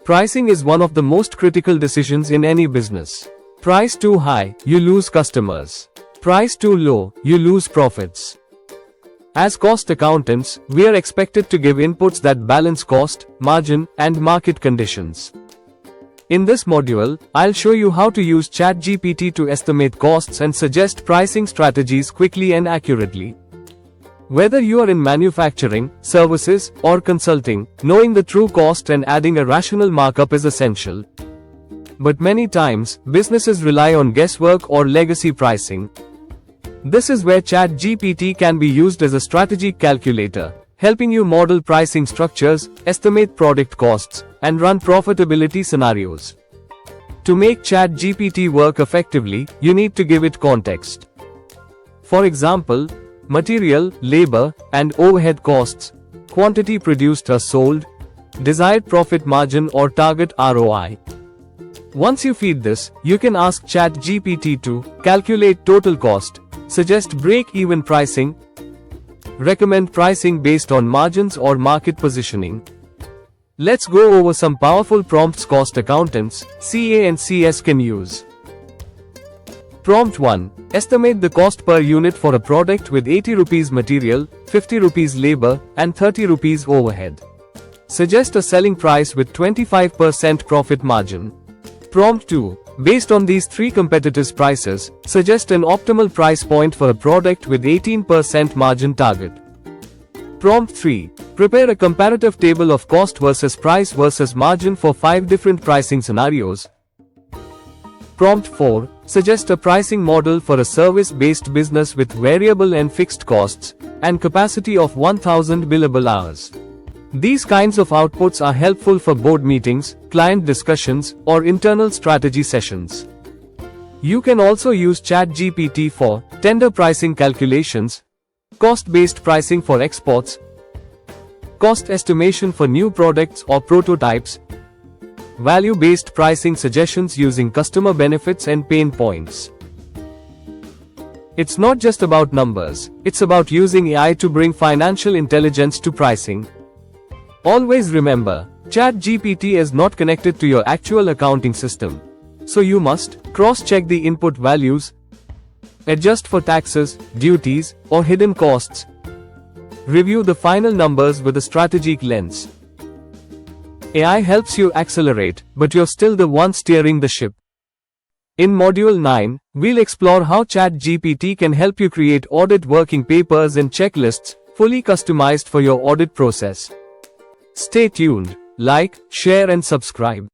Pricing is one of the most critical decisions in any business. Price too high, you lose customers. Price too low, you lose profits. As cost accountants, we are expected to give inputs that balance cost, margin, and market conditions. In this module, I'll show you how to use ChatGPT to estimate costs and suggest pricing strategies quickly and accurately. Whether you are in manufacturing, services, or consulting, knowing the true cost and adding a rational markup is essential. But many times, businesses rely on guesswork or legacy pricing. This is where ChatGPT can be used as a strategic calculator, helping you model pricing structures, estimate product costs, and run profitability scenarios. To make ChatGPT work effectively, you need to give it context. For example, material, labor, and overhead costs, quantity produced or sold, desired profit margin or target ROI. Once you feed this, you can ask ChatGPT to calculate total cost, suggest break-even pricing, recommend pricing based on margins or market positioning. Let's go over some powerful prompts cost accountants, CA and CS can use. Prompt 1. Estimate the cost per unit for a product with 80 rupees material, 50 rupees labor, and 30 rupees overhead. Suggest a selling price with 25% profit margin. Prompt 2. Based on these three competitors' prices, suggest an optimal price point for a product with 18% margin target. Prompt 3. Prepare a comparative table of cost versus price versus margin for 5 different pricing scenarios. Prompt 4. Suggest a pricing model for a service-based business with variable and fixed costs, and capacity of 1000 billable hours. These kinds of outputs are helpful for board meetings, client discussions, or internal strategy sessions. You can also use ChatGPT for tender pricing calculations, cost-based pricing for exports, cost estimation for new products or prototypes, value-based pricing suggestions using customer benefits and pain points. It's not just about numbers, it's about using AI to bring financial intelligence to pricing. Always remember, ChatGPT is not connected to your actual accounting system. So you must cross-check the input values, adjust for taxes, duties, or hidden costs. Review the final numbers with a strategic lens. AI helps you accelerate, but you're still the one steering the ship. In Module 9, we'll explore how ChatGPT can help you create audit working papers and checklists, fully customized for your audit process. Stay tuned, like, share and subscribe.